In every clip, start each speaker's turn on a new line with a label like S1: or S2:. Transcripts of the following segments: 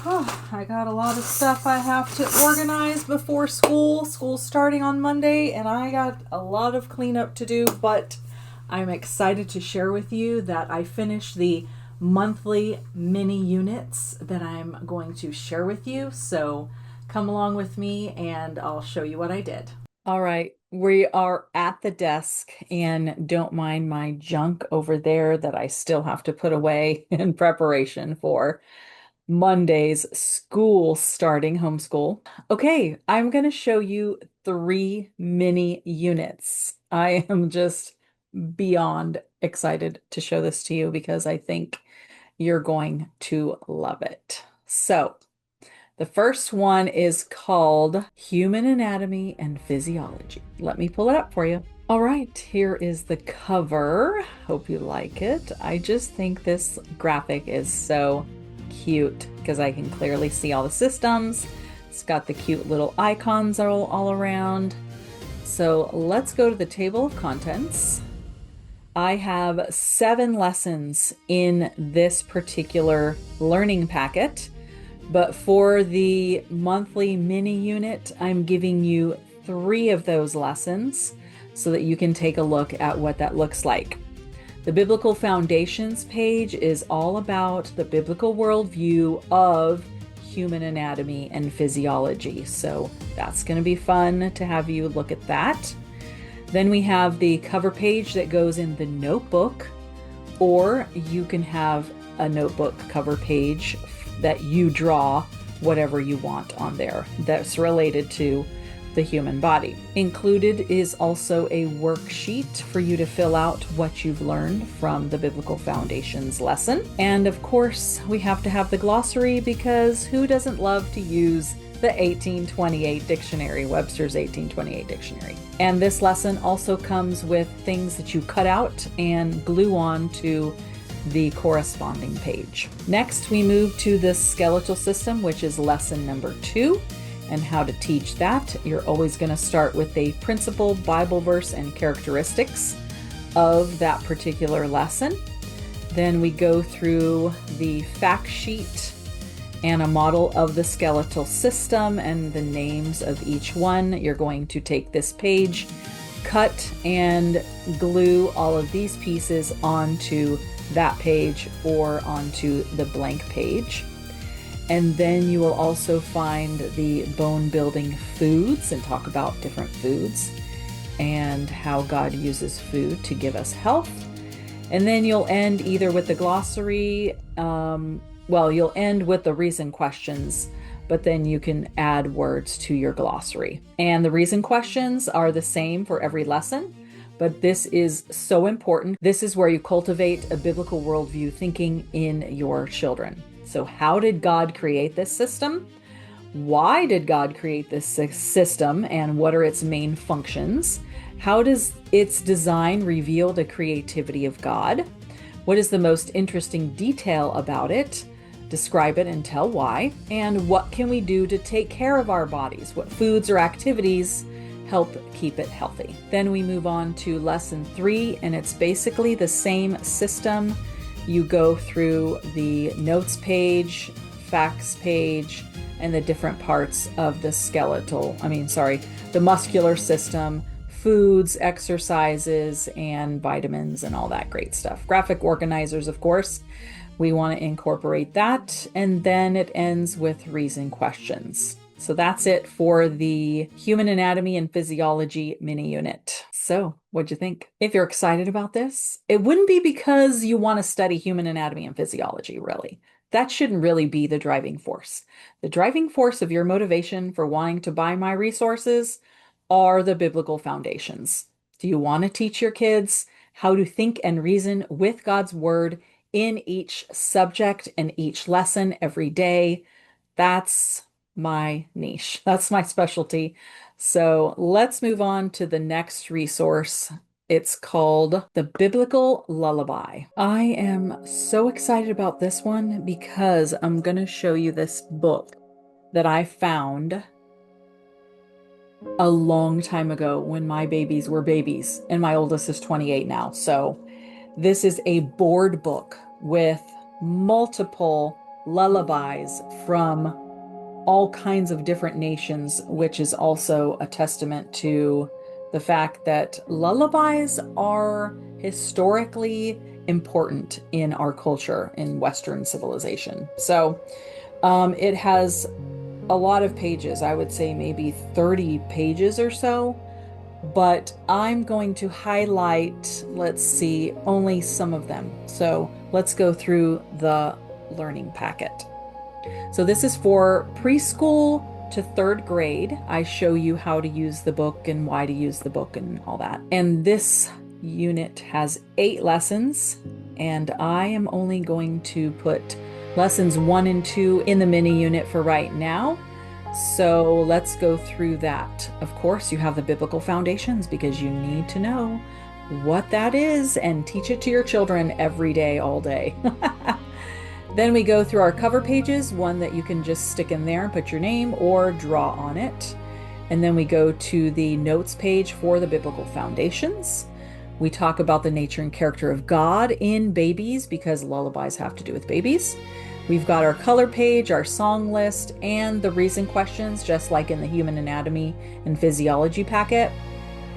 S1: Oh, I got a lot of stuff I have to organize before school. School's starting on Monday, and I got a lot of cleanup to do, but I'm excited to share with you that I finished the monthly mini units that I'm going to share with you. So come along with me and I'll show you what I did. All right, we are at the desk, and don't mind my junk over there that I still have to put away in preparation for Monday's school starting homeschool. Okay, I'm going to show you 3 mini units. I am just beyond excited to show this to you because I think you're going to love it. So, the first one is called Human Anatomy and Physiology. Let me pull it up for you. All right, here is the cover. Hope you like it. I just think this graphic is so cute because I can clearly see all the systems. It's got the cute little icons all around. So let's go to the table of contents. I have 7 lessons in this particular learning packet, but for the monthly mini unit, I'm giving you 3 of those lessons so that you can take a look at what that looks like. The Biblical Foundations page is all about the biblical worldview of human anatomy and physiology. So that's going to be fun to have you look at that. Then we have the cover page that goes in the notebook, or you can have a notebook cover page that you draw whatever you want on there that's related to the human body. Included is also a worksheet for you to fill out what you've learned from the Biblical Foundations lesson. And of course, we have to have the glossary because who doesn't love to use the 1828 dictionary, Webster's 1828 dictionary. And this lesson also comes with things that you cut out and glue on to the corresponding page. Next, we move to the skeletal system, which is lesson number 2. And how to teach that. You're always going to start with a principle, Bible verse, and characteristics of that particular lesson. Then we go through the fact sheet and a model of the skeletal system and the names of each one. You're going to take this page, cut and glue all of these pieces onto that page or onto the blank page. And then you will also find the bone building foods and talk about different foods and how God uses food to give us health. And then you'll end either with the glossary, you'll end with the reason questions, but then you can add words to your glossary. And the reason questions are the same for every lesson, but this is so important. This is where you cultivate a biblical worldview thinking in your children. So how did God create this system? Why did God create this system, and what are its main functions? How does its design reveal the creativity of God? What is the most interesting detail about it? Describe it and tell why. And what can we do to take care of our bodies? What foods or activities help keep it healthy? Then we move on to lesson 3, and it's basically the same system. You go through the notes page, facts page, and the different parts of the the muscular system, foods, exercises, and vitamins, and all that great stuff. Graphic organizers, of course, we want to incorporate that. And then it ends with reason questions. So that's it for the Human Anatomy and Physiology mini unit. So, what'd you think? If you're excited about this, it wouldn't be because you want to study human anatomy and physiology, really. That shouldn't really be the driving force. The driving force of your motivation for wanting to buy my resources are the biblical foundations. Do you want to teach your kids how to think and reason with God's word in each subject and each lesson every day? That's my niche. That's my specialty. So let's move on to the next resource. It's called The Biblical Lullaby. I am so excited about this one because I'm going to show you this book that I found a long time ago when my babies were babies, and my oldest is 28 now. So this is a board book with multiple lullabies from all kinds of different nations, which is also a testament to the fact that lullabies are historically important in our culture in Western civilization. So it has a lot of pages. I would say maybe 30 pages or so, but I'm going to highlight, let's see, only some of them. So let's go through the learning packet. So this is for preschool to third grade. I show you how to use the book and why to use the book and all that. And this unit has 8 lessons, and I am only going to put lessons 1 and 2 in the mini unit for right now. So let's go through that. Of course, you have the biblical foundations because you need to know what that is and teach it to your children every day, all day. Then we go through our cover pages, one that you can just stick in there and put your name or draw on it. And then we go to the notes page for the biblical foundations. We talk about the nature and character of God in babies because lullabies have to do with babies. We've got our color page, our song list, and the reason questions, just like in the human anatomy and physiology packet.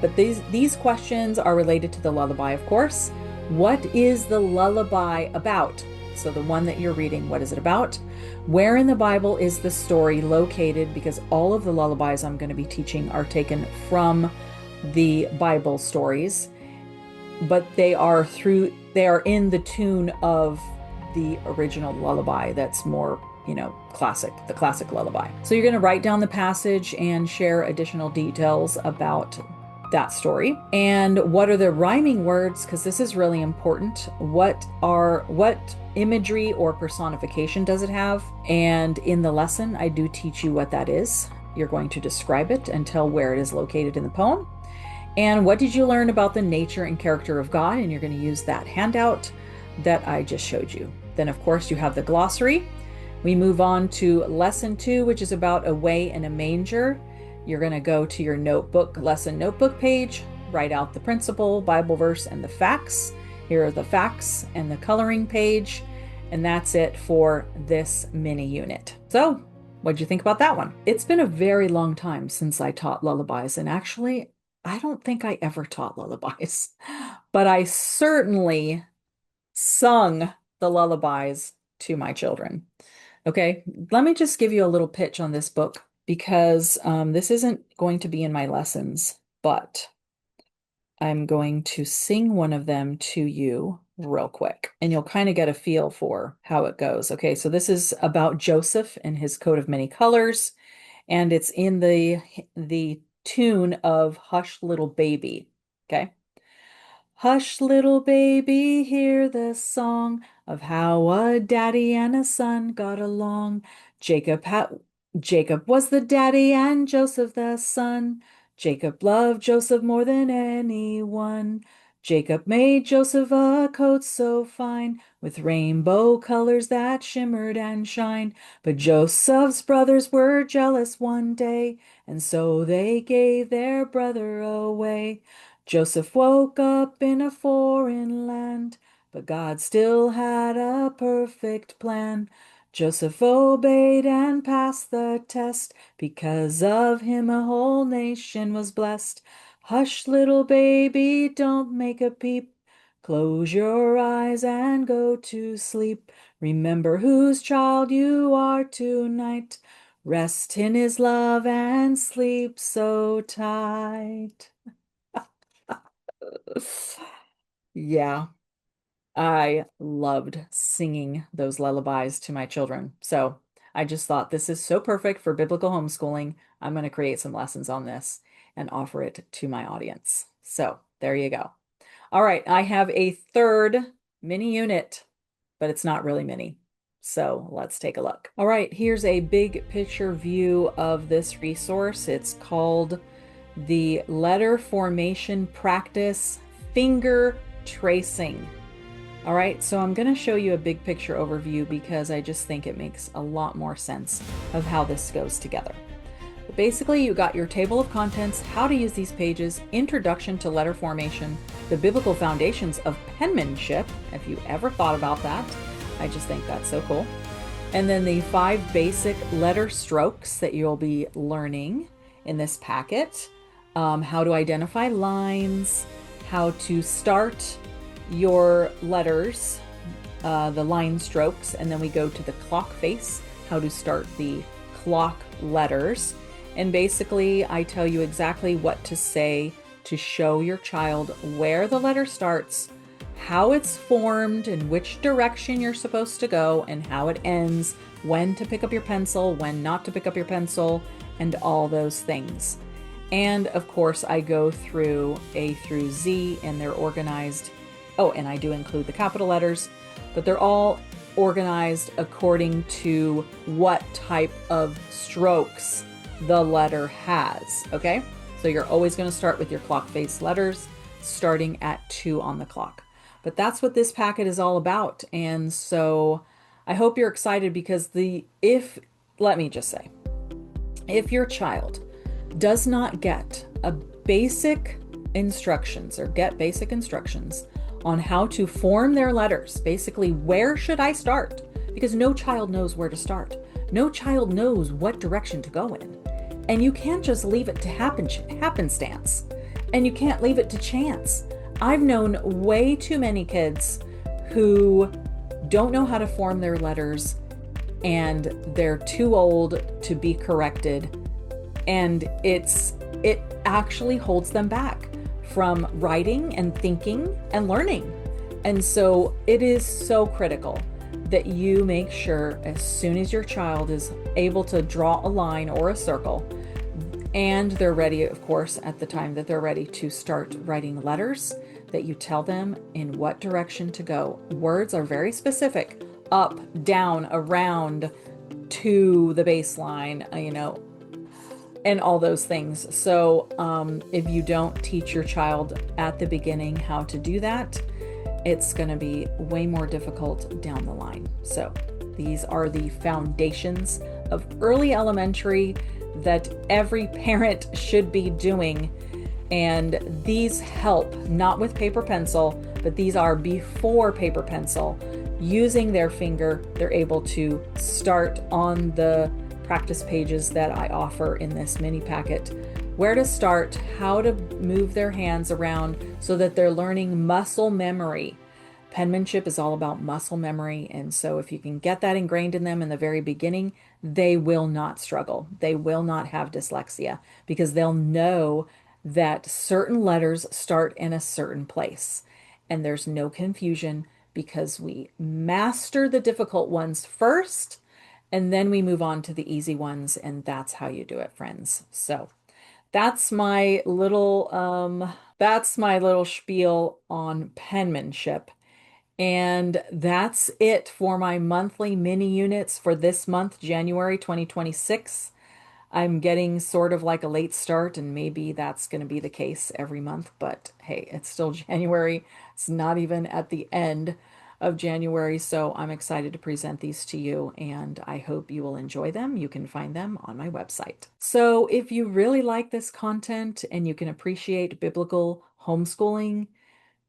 S1: But these questions are related to the lullaby, of course. What is the lullaby about? So the one that you're reading, what is it about? Where in the Bible is the story located? Because all of the lullabies I'm going to be teaching are taken from the Bible stories, but they are in the tune of the original lullaby that's more, classic, the classic lullaby. So you're going to write down the passage and share additional details about that story. And what are the rhyming words? Because this is really important. What imagery or personification does it have? And in the lesson, I do teach you what that is. You're going to describe it and tell where it is located in the poem. And what did you learn about the nature and character of God? And you're going to use that handout that I just showed you. Then, of course, you have the glossary. We move on to lesson 2, which is about a way in a manger. You're going to go to your notebook, lesson notebook page, write out the principle, Bible verse, and the facts. Here are the facts and the coloring page. And that's it for this mini unit. So what'd you think about that one? It's been a very long time since I taught lullabies. And actually, I don't think I ever taught lullabies, but I certainly sung the lullabies to my children. Okay, let me just give you a little pitch on this book because this isn't going to be in my lessons, but I'm going to sing one of them to you real quick, and you'll kind of get a feel for how it goes. Okay, so this is about Joseph and his coat of many colors, and it's in the tune of Hush Little Baby. Okay. Hush, little baby, hear the song of how a daddy and a son got along. Jacob was the daddy and Joseph the son. Jacob loved Joseph more than anyone. Jacob made Joseph a coat so fine with rainbow colors that shimmered and shined. But Joseph's brothers were jealous one day, and so they gave their brother away. Joseph woke up in a foreign land, but God still had a perfect plan. Joseph obeyed and passed the test. Because of him, a whole nation was blessed. Hush, little baby, don't make a peep. Close your eyes and go to sleep. Remember whose child you are tonight. Rest in his love and sleep so tight. Yeah, I loved singing those lullabies to my children. So I just thought this is so perfect for biblical homeschooling. I'm going to create some lessons on this and offer it to my audience. So there you go. All right, I have a third mini unit, but it's not really mini. So let's take a look. All right, here's a big picture view of this resource. It's called the Letter Formation Practice Finger Tracing. All right, so I'm going to show you a big picture overview because I just think it makes a lot more sense of how this goes together. But basically, you got your table of contents, how to use these pages, introduction to letter formation, the biblical foundations of penmanship, if you ever thought about that, I just think that's so cool. And then the 5 basic letter strokes that you'll be learning in this packet. How to identify lines, how to start your letters, the line strokes, and then we go to the clock face, how to start the clock letters. And basically, I tell you exactly what to say to show your child where the letter starts, how it's formed, and which direction you're supposed to go, and how it ends, when to pick up your pencil, when not to pick up your pencil, and all those things. And of course, I go through A through Z, and they're organized. Oh, and I do include the capital letters, but they're all organized according to what type of strokes the letter has, okay? So you're always going to start with your clock face letters, starting at 2 on the clock. But that's what this packet is all about. And so I hope you're excited because let me just say, if your child does not get basic instructions on how to form their letters, basically, where should I start? Because no child knows where to start. No child knows what direction to go in. And you can't just leave it to happenstance. And you can't leave it to chance. I've known way too many kids who don't know how to form their letters and they're too old to be corrected. And it actually holds them back from writing and thinking and learning. And so it is so critical that you make sure as soon as your child is able to draw a line or a circle, and they're ready, of course, at the time that they're ready to start writing letters, that you tell them in what direction to go. Words are very specific: up, down, around, to the baseline, and all those things. So if you don't teach your child at the beginning how to do that, it's going to be way more difficult down the line. So these are the foundations of early elementary that every parent should be doing. And these help, not with paper pencil, but these are before paper pencil. Using their finger, they're able to start on the practice pages that I offer in this mini packet, where to start, how to move their hands around so that they're learning muscle memory. Penmanship is all about muscle memory. And so if you can get that ingrained in them in the very beginning, they will not struggle. They will not have dyslexia because they'll know that certain letters start in a certain place. And there's no confusion because we master the difficult ones first, and then we move on to the easy ones. And that's how you do it, friends. So that's my little spiel on penmanship. And that's it for my monthly mini units for this month, January 2026. I'm getting sort of like a late start, and maybe that's going to be the case every month, but hey, it's still January. It's not even at the end of January, so I'm excited to present these to you, and I hope you will enjoy them. You can find them on my website. So if you really like this content and you can appreciate biblical homeschooling,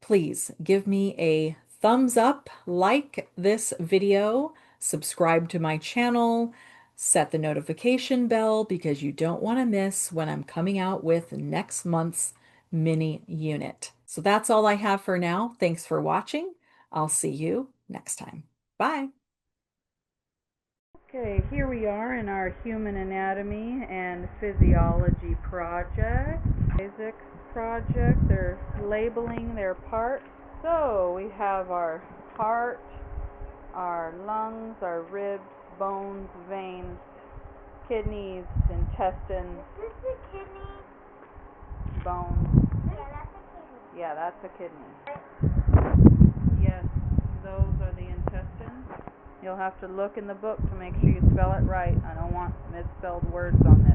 S1: please give me a thumbs up, like this video, subscribe to my channel, set the notification bell because you don't want to miss when I'm coming out with next month's mini unit. So that's all I have for now. Thanks for watching. I'll see you next time. Bye.
S2: Okay, here we are in our human anatomy and physiology project. Isaac's project, they're labeling their parts. So we have our heart, our lungs, our ribs, bones, veins, kidneys, intestines.
S3: Is this a kidney?
S2: Bones.
S3: Yeah, that's a kidney.
S2: Yeah, that's a kidney. Yes, those are the intestines. You'll have to look in the book to make sure you spell it right. I don't want misspelled words on this.